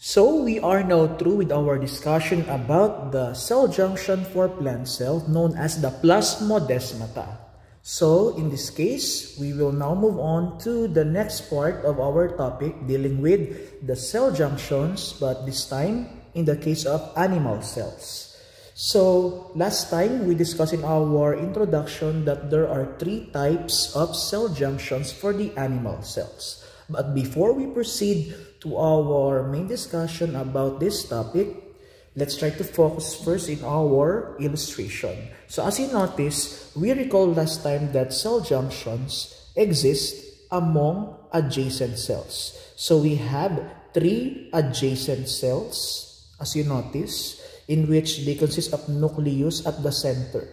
So we are now through with our discussion about the cell junction for plant cell known as the plasmodesmata. So in this case, we will now move on to the next part of our topic dealing with the cell junctions, but this time in the case of animal cells. So last time we discussed in our introduction that there are 3 types of cell junctions for the animal cells. But before we proceed to our main discussion about this topic, let's try to focus first in our illustration. So as you notice, we recall last time that cell junctions exist among adjacent cells. So we have 3 adjacent cells, as you notice, in which they consist of nucleus at the center.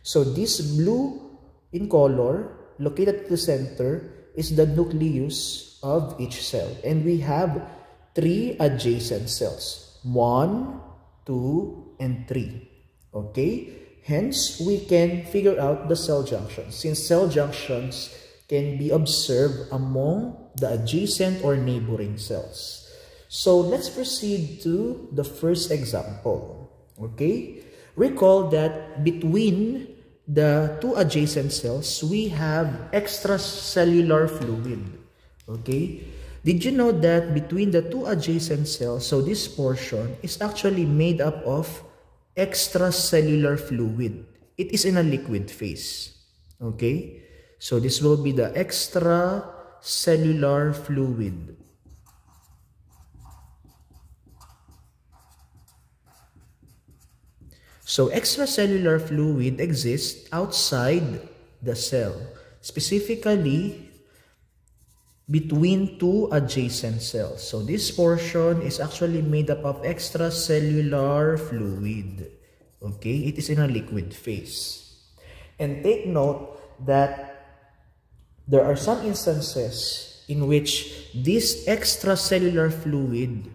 So this blue in color, located at the center, is the nucleus of each cell. And we have 3 adjacent cells. 1, 2, and 3. Okay? Hence, we can figure out the cell junctions, since cell junctions can be observed among the adjacent or neighboring cells. So, let's proceed to the first example. Okay? Recall that between the 2 adjacent cells, we have extracellular fluid. Okay? Did you know that between the 2 adjacent cells, so this portion is actually made up of extracellular fluid. It is in a liquid phase. Okay? So this will be the extracellular fluid. So extracellular fluid exists outside the cell, specifically between 2 adjacent cells. So this portion is actually made up of extracellular fluid. Okay, it is in a liquid phase. And take note that there are some instances in which this extracellular fluid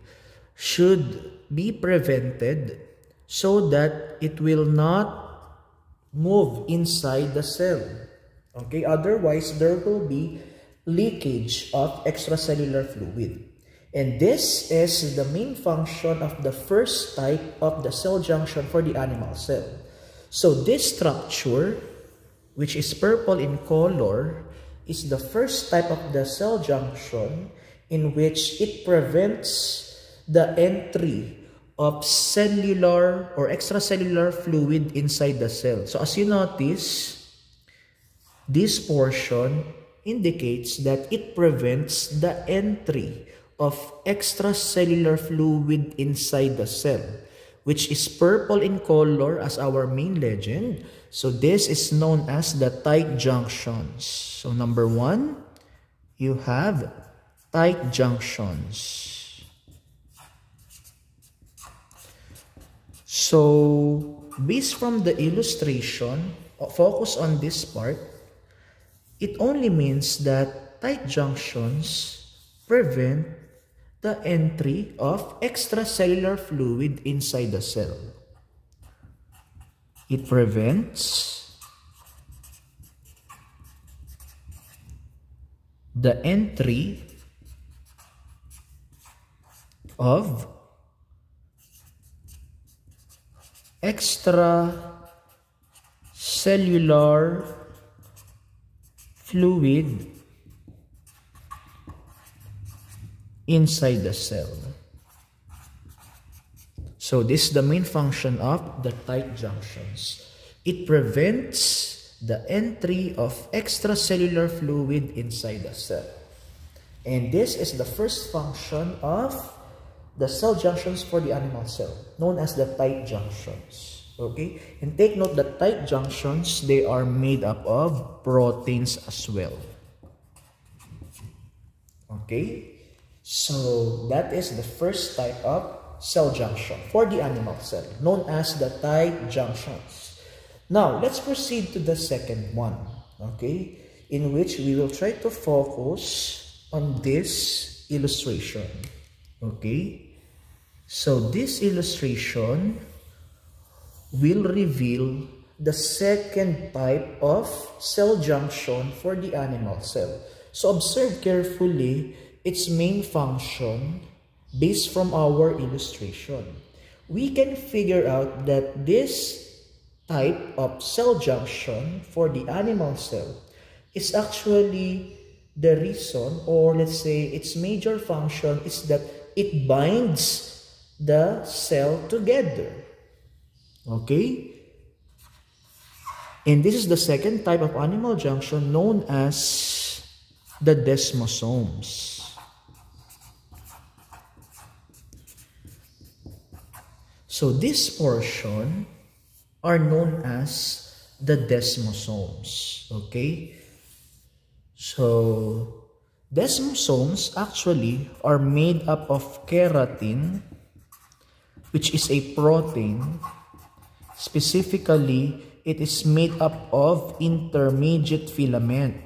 should be prevented so that it will not move inside the cell. Okay, otherwise there will be leakage of extracellular fluid. And this is the main function of the first type of the cell junction for the animal cell. So this structure, which is purple in color, is the first type of the cell junction in which it prevents the entry of cellular or extracellular fluid inside the cell. So as you notice, this portion indicates that it prevents the entry of extracellular fluid inside the cell, which is purple in color as our main legend. So this is known as the tight junctions. So number 1, you have tight junctions. So based from the illustration, focus on this part. It only means that tight junctions prevent the entry of extracellular fluid inside the cell. It prevents the entry of extracellular fluid inside the cell. So this is the main function of the tight junctions. It prevents the entry of extracellular fluid inside the cell. And this is the first function of the cell junctions for the animal cell, known as the tight junctions. Okay? And take note that tight junctions, they are made up of proteins as well. Okay? So that is the first type of cell junction for the animal cell, known as the tight junctions. Now, let's proceed to the second one. Okay? In which we will try to focus on this illustration. Okay? So this illustration will reveal the second type of cell junction for the animal cell. So observe carefully its main function based from our illustration, we can figure out that this type of cell junction for the animal cell is actually the reason, or let's say its major function is that it binds the cell together. Okay? And this is the second type of animal junction known as the desmosomes. So this portion are known as the desmosomes. Okay? So desmosomes actually are made up of keratin, which is a protein. Specifically, it is made up of intermediate filament.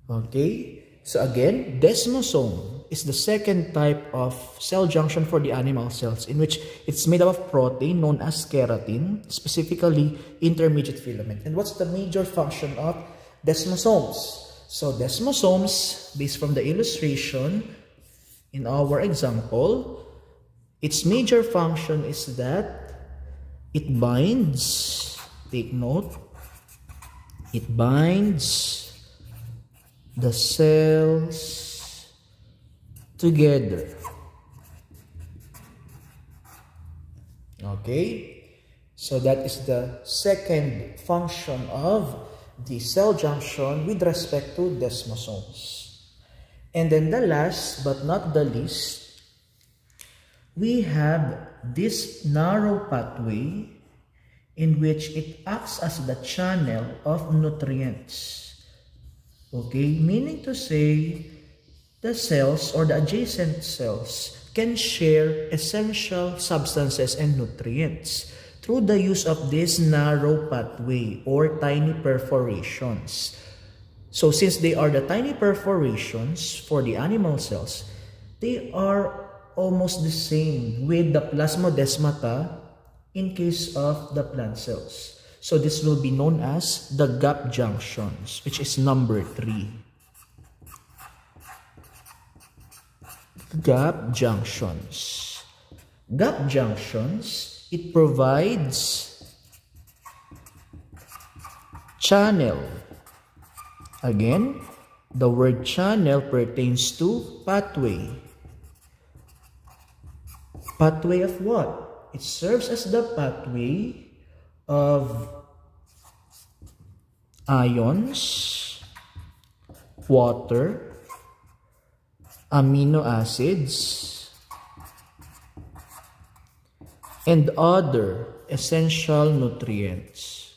Okay, so again, desmosome is the second type of cell junction for the animal cells, in which it's made up of protein known as keratin, specifically intermediate filament. And what's the major function of desmosomes? So desmosomes, based from the illustration in our example, its major function is that it binds, take note, it binds the cells together. Okay, so that is the second function of the cell junction with respect to desmosomes. And then the last but not the least, we have this narrow pathway in which it acts as the channel of nutrients. Okay, meaning to say the cells or the adjacent cells can share essential substances and nutrients through the use of this narrow pathway or tiny perforations. So since they are the tiny perforations for the animal cells, they are almost the same with the plasmodesmata in case of the plant cells. So this will be known as the gap junctions, which is number 3. Gap junctions. Gap junctions, it provides channel. Again, the word channel pertains to pathway. Pathway of what? It serves as the pathway of ions, water, amino acids, and other essential nutrients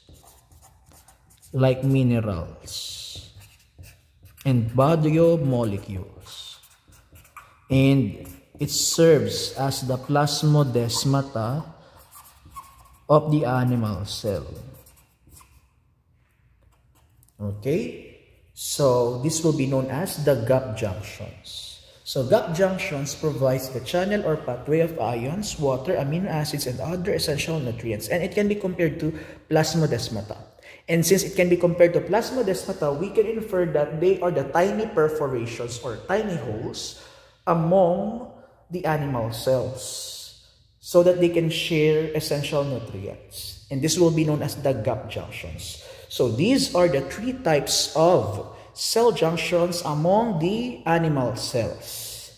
like minerals and biomolecules. And it serves as the plasmodesmata of the animal cell. Okay, so this will be known as the gap junctions. So gap junctions provides the channel or pathway of ions, water, amino acids, and other essential nutrients. And it can be compared to plasmodesmata. And since it can be compared to plasmodesmata, we can infer that they are the tiny perforations or tiny holes among the animal cells, so that they can share essential nutrients. And this will be known as the gap junctions. So these are the 3 types of cell junctions among the animal cells.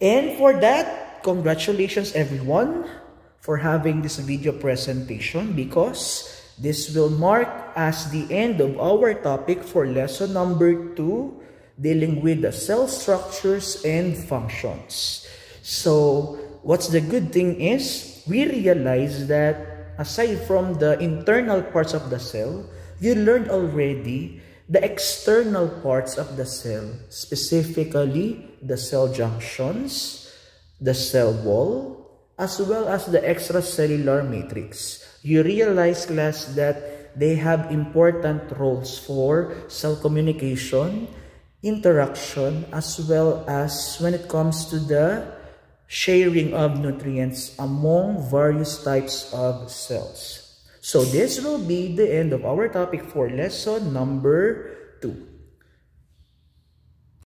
And for that, congratulations everyone for having this video presentation, because this will mark as the end of our topic for lesson number 2, dealing with the cell structures and functions. So what's the good thing is, we realize that aside from the internal parts of the cell, you learned already the external parts of the cell, specifically the cell junctions, the cell wall, as well as the extracellular matrix. You realize, class, that they have important roles for cell communication, interaction, as well as when it comes to the sharing of nutrients among various types of cells. So this will be the end of our topic for lesson number 2.